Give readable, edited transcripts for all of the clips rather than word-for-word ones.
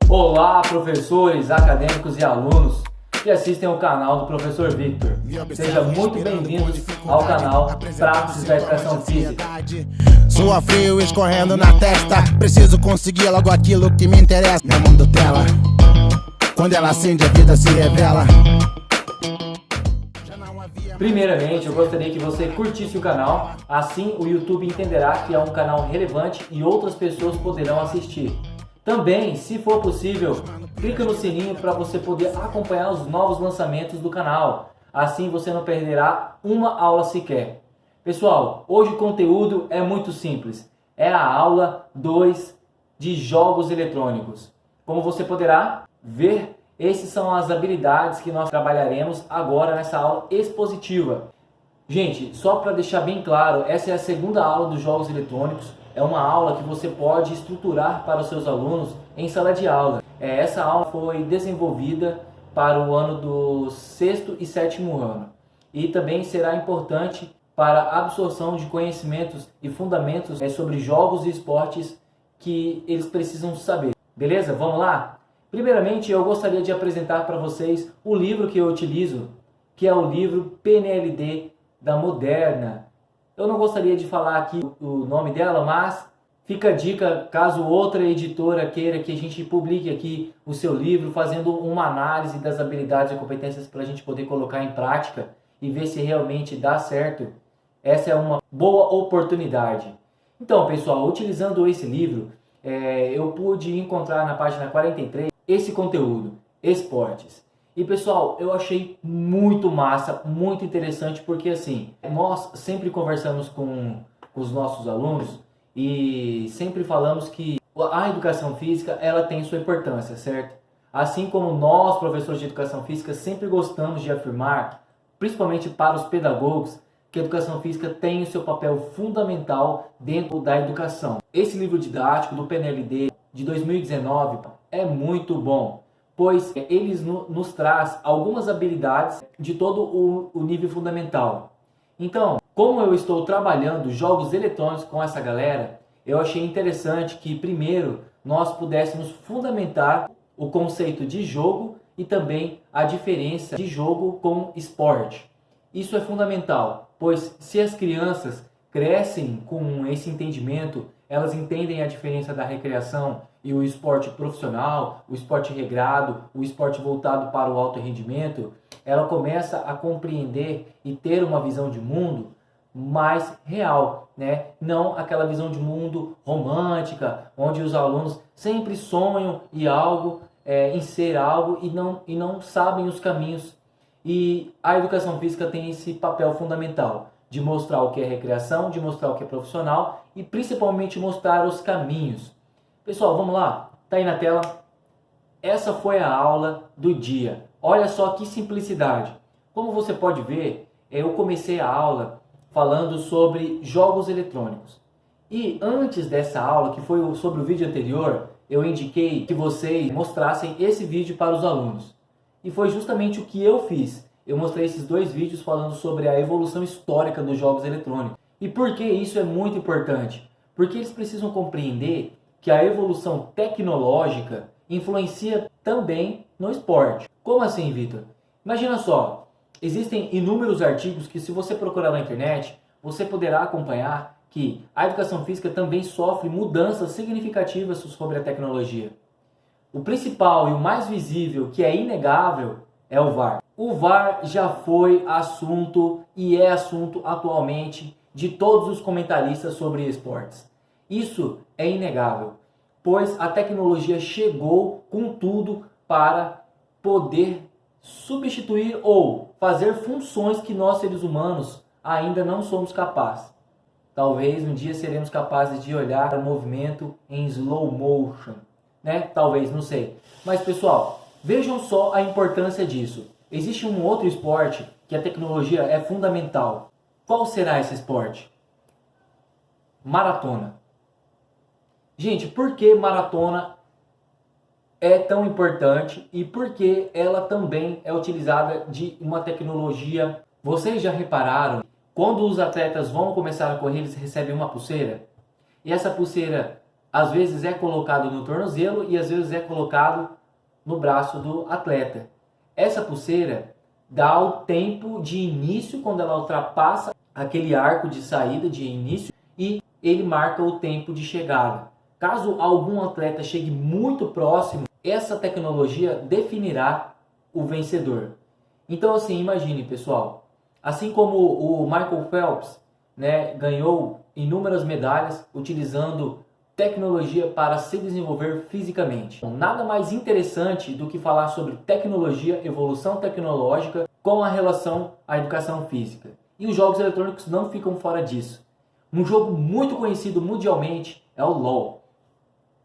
Olá, professores, acadêmicos e alunos que assistem ao canal do Professor Victor. Sejam muito bem-vindos ao canal Praxis da Educação Física. Sua frio escorrendo na testa, preciso conseguir logo aquilo que me interessa. No mundo dela, quando ela acende a vida se revela. Primeiramente, eu gostaria que você curtisse o canal, assim o YouTube entenderá que é um canal relevante e outras pessoas poderão assistir. Também, se for possível, clica no sininho para você poder acompanhar os novos lançamentos do canal. Assim você não perderá uma aula sequer. Pessoal, hoje o conteúdo é muito simples. É a aula 2 de jogos eletrônicos. Como você poderá ver, essas são as habilidades que nós trabalharemos agora nessa aula expositiva. Gente, só para deixar bem claro, essa é a segunda aula dos jogos eletrônicos. É uma aula que você pode estruturar para os seus alunos em sala de aula. Essa aula foi desenvolvida para o ano do 6º e 7º ano. E também será importante para a absorção de conhecimentos e fundamentos sobre jogos e esportes que eles precisam saber. Beleza? Vamos lá? Primeiramente, eu gostaria de apresentar para vocês o livro que eu utilizo, que é o livro PNLD da Moderna. Eu não gostaria de falar aqui o nome dela, mas fica a dica caso outra editora queira que a gente publique aqui o seu livro, fazendo uma análise das habilidades e competências para a gente poder colocar em prática e ver se realmente dá certo. Essa é uma boa oportunidade. Então, pessoal, utilizando esse livro, eu pude encontrar na página 43 esse conteúdo, esportes. E pessoal, eu achei muito massa, muito interessante, porque assim, nós sempre conversamos com os nossos alunos e sempre falamos que a educação física, ela tem sua importância, certo? Assim como nós, professores de educação física, sempre gostamos de afirmar, principalmente para os pedagogos, que a educação física tem o seu papel fundamental dentro da educação. Esse livro didático do PNLD de 2019 é muito bom, pois eles nos traz algumas habilidades de todo o nível fundamental. Então, como eu estou trabalhando jogos eletrônicos com essa galera, eu achei interessante que primeiro nós pudéssemos fundamentar o conceito de jogo e também a diferença de jogo com esporte. Isso é fundamental, pois se as crianças crescem com esse entendimento, elas entendem a diferença da recreação e o esporte profissional, o esporte regrado, o esporte voltado para o alto rendimento, ela começa a compreender e ter uma visão de mundo mais real, né? Não aquela visão de mundo romântica, onde os alunos sempre sonham em ser algo e não sabem os caminhos. E a educação física tem esse papel fundamental de mostrar o que é recreação, de mostrar o que é profissional e principalmente mostrar os caminhos. Pessoal, vamos lá? Tá aí na tela? Essa foi a aula do dia. Olha só que simplicidade. Como você pode ver, eu comecei a aula falando sobre jogos eletrônicos. E antes dessa aula, que foi sobre o vídeo anterior, eu indiquei que vocês mostrassem esse vídeo para os alunos. E foi justamente o que eu fiz. Eu mostrei esses dois vídeos falando sobre a evolução histórica dos jogos eletrônicos. E por que isso é muito importante? Porque eles precisam compreender que a evolução tecnológica influencia também no esporte. Como assim, Vitor? Imagina só, existem inúmeros artigos que se você procurar na internet, você poderá acompanhar que a educação física também sofre mudanças significativas sobre a tecnologia. O principal e o mais visível, que é inegável, é o VAR. O VAR já foi assunto e é assunto atualmente de todos os comentaristas sobre esportes. Isso é inegável, pois a tecnologia chegou com tudo para poder substituir ou fazer funções que nós seres humanos ainda não somos capazes. Talvez um dia seremos capazes de olhar o movimento em slow motion, né? Talvez, não sei. Mas pessoal, vejam só a importância disso. Existe um outro esporte que a tecnologia é fundamental. Qual será esse esporte? Maratona. Gente, por que maratona é tão importante e por que ela também é utilizada de uma tecnologia? Vocês já repararam, quando os atletas vão começar a correr, eles recebem uma pulseira? E essa pulseira às vezes é colocado no tornozelo e às vezes é colocado no braço do atleta. Essa pulseira dá o tempo de início quando ela ultrapassa aquele arco de saída de início e ele marca o tempo de chegada. Caso algum atleta chegue muito próximo, essa tecnologia definirá o vencedor. Então assim, imagine pessoal, assim como o Michael Phelps, né, ganhou inúmeras medalhas utilizando tecnologia para se desenvolver fisicamente. Nada mais interessante do que falar sobre tecnologia, evolução tecnológica com a relação à educação física. E os jogos eletrônicos não ficam fora disso. Um jogo muito conhecido mundialmente é o LoL.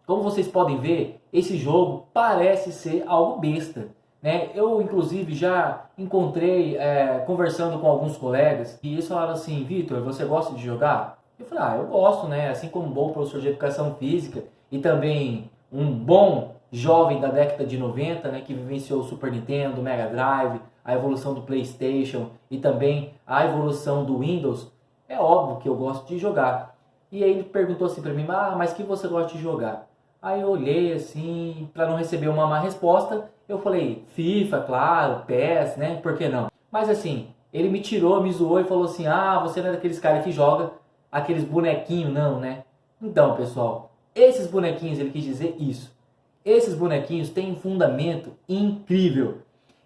Como vocês podem ver, esse jogo parece ser algo besta, né? Eu, inclusive, já encontrei conversando com alguns colegas e eles falaram assim: Vitor, você gosta de jogar? Eu falei, eu gosto, né? Assim como um bom professor de educação física e também um bom jovem da década de 90, né? Que vivenciou o Super Nintendo, o Mega Drive, a evolução do PlayStation e também a evolução do Windows. É óbvio que eu gosto de jogar. E aí ele perguntou assim para mim, mas que você gosta de jogar? Aí eu olhei assim, para não receber uma má resposta, eu falei, FIFA, claro, PES, né? Por que não? Mas assim, ele me tirou, me zoou e falou assim, você não é daqueles caras que joga aqueles bonequinhos, não, né? Então, pessoal, esses bonequinhos, ele quis dizer isso. Esses bonequinhos têm um fundamento incrível.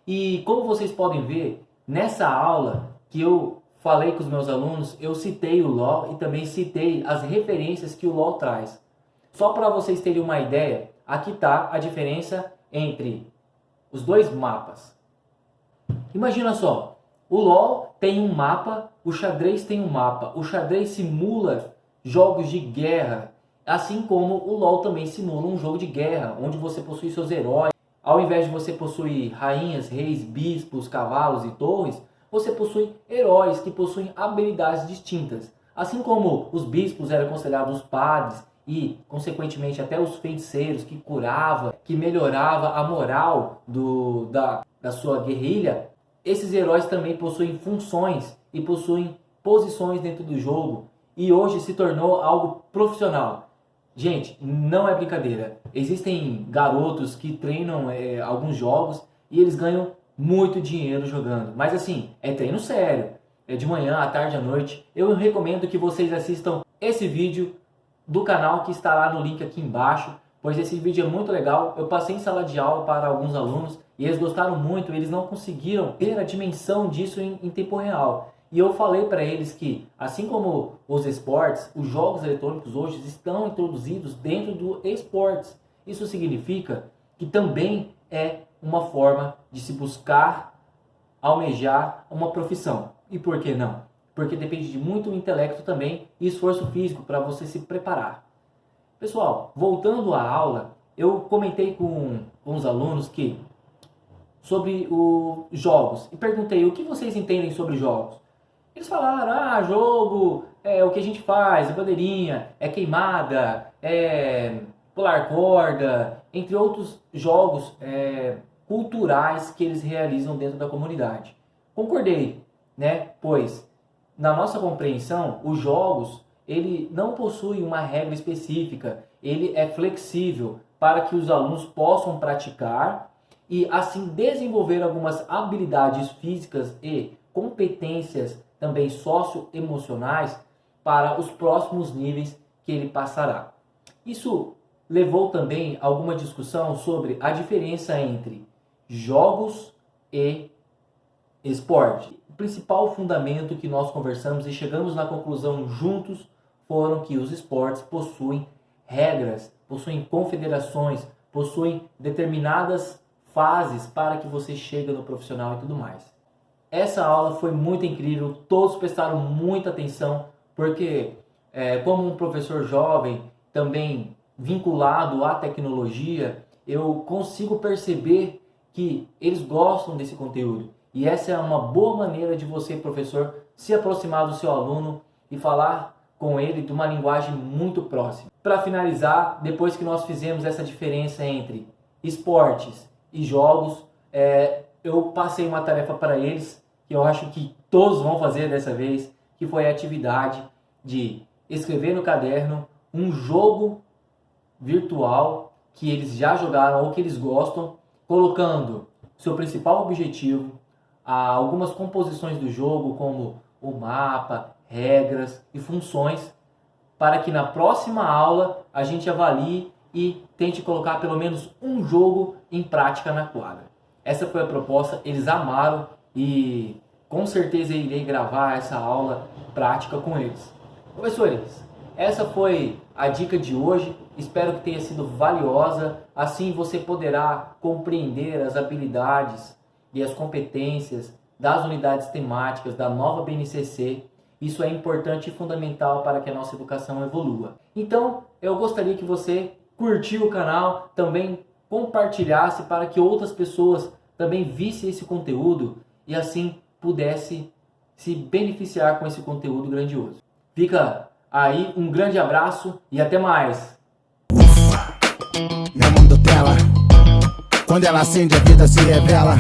E como vocês podem ver, nessa aula que eu falei com os meus alunos, eu citei o LoL e também citei as referências que o LoL traz. Só para vocês terem uma ideia, aqui está a diferença entre os dois mapas. Imagina só, o LoL tem um mapa, o xadrez tem um mapa. O xadrez simula jogos de guerra, assim como o LoL também simula um jogo de guerra, onde você possui seus heróis. Ao invés de você possuir rainhas, reis, bispos, cavalos e torres, você possui heróis que possuem habilidades distintas. Assim como os bispos eram considerados os padres e, consequentemente, até os feiticeiros que curava, que melhorava a moral da sua guerrilha, esses heróis também possuem funções e possuem posições dentro do jogo. E hoje se tornou algo profissional. Gente, não é brincadeira. Existem garotos que treinam alguns jogos e eles ganham muito dinheiro jogando. Mas assim, é treino sério. É de manhã, à tarde, à noite. Eu recomendo que vocês assistam esse vídeo do canal que está lá no link aqui embaixo, pois esse vídeo é muito legal. Eu passei em sala de aula para alguns alunos e eles gostaram muito, eles não conseguiram ter a dimensão disso em tempo real. E eu falei para eles que, assim como os esportes, os jogos eletrônicos hoje estão introduzidos dentro do esportes. Isso significa que também é uma forma de se buscar, almejar uma profissão. E por que não? Porque depende de muito intelecto também e esforço físico para você se preparar. Pessoal, voltando à aula, eu comentei com os alunos sobre os jogos e perguntei o que vocês entendem sobre jogos. Eles falaram, jogo é o que a gente faz, é bandeirinha, é queimada, é pular corda, entre outros jogos culturais que eles realizam dentro da comunidade. Concordei, né? Pois na nossa compreensão, os jogos, ele não possui uma regra específica, ele é flexível para que os alunos possam praticar e assim desenvolver algumas habilidades físicas e competências também socioemocionais para os próximos níveis que ele passará. Isso levou também a alguma discussão sobre a diferença entre jogos e esporte. O principal fundamento que nós conversamos e chegamos na conclusão juntos foram que os esportes possuem regras, possuem confederações, possuem determinadas fases para que você chegue no profissional e tudo mais. Essa aula foi muito incrível, todos prestaram muita atenção, porque como um professor jovem, também vinculado à tecnologia, eu consigo perceber que eles gostam desse conteúdo. E essa é uma boa maneira de você, professor, se aproximar do seu aluno e falar com ele de uma linguagem muito próxima. Para finalizar, depois que nós fizemos essa diferença entre esportes e jogos, eu passei uma tarefa para eles, que eu acho que todos vão fazer dessa vez, que foi a atividade de escrever no caderno um jogo virtual que eles já jogaram ou que eles gostam, colocando seu principal objetivo, algumas composições do jogo, como o mapa, regras e funções, para que na próxima aula a gente avalie e tente colocar pelo menos um jogo em prática na quadra. Essa foi a proposta, eles amaram e com certeza eu irei gravar essa aula prática com eles. Professores, essa foi a dica de hoje, espero que tenha sido valiosa, assim você poderá compreender as habilidades e as competências das unidades temáticas da nova BNCC. Isso é importante e fundamental para que a nossa educação evolua. Então, eu gostaria que você curtisse o canal, também compartilhasse para que outras pessoas também vissem esse conteúdo e assim pudesse se beneficiar com esse conteúdo grandioso. Fica aí um grande abraço e até mais! Meu mundo tela, quando ela acende a vida se revela.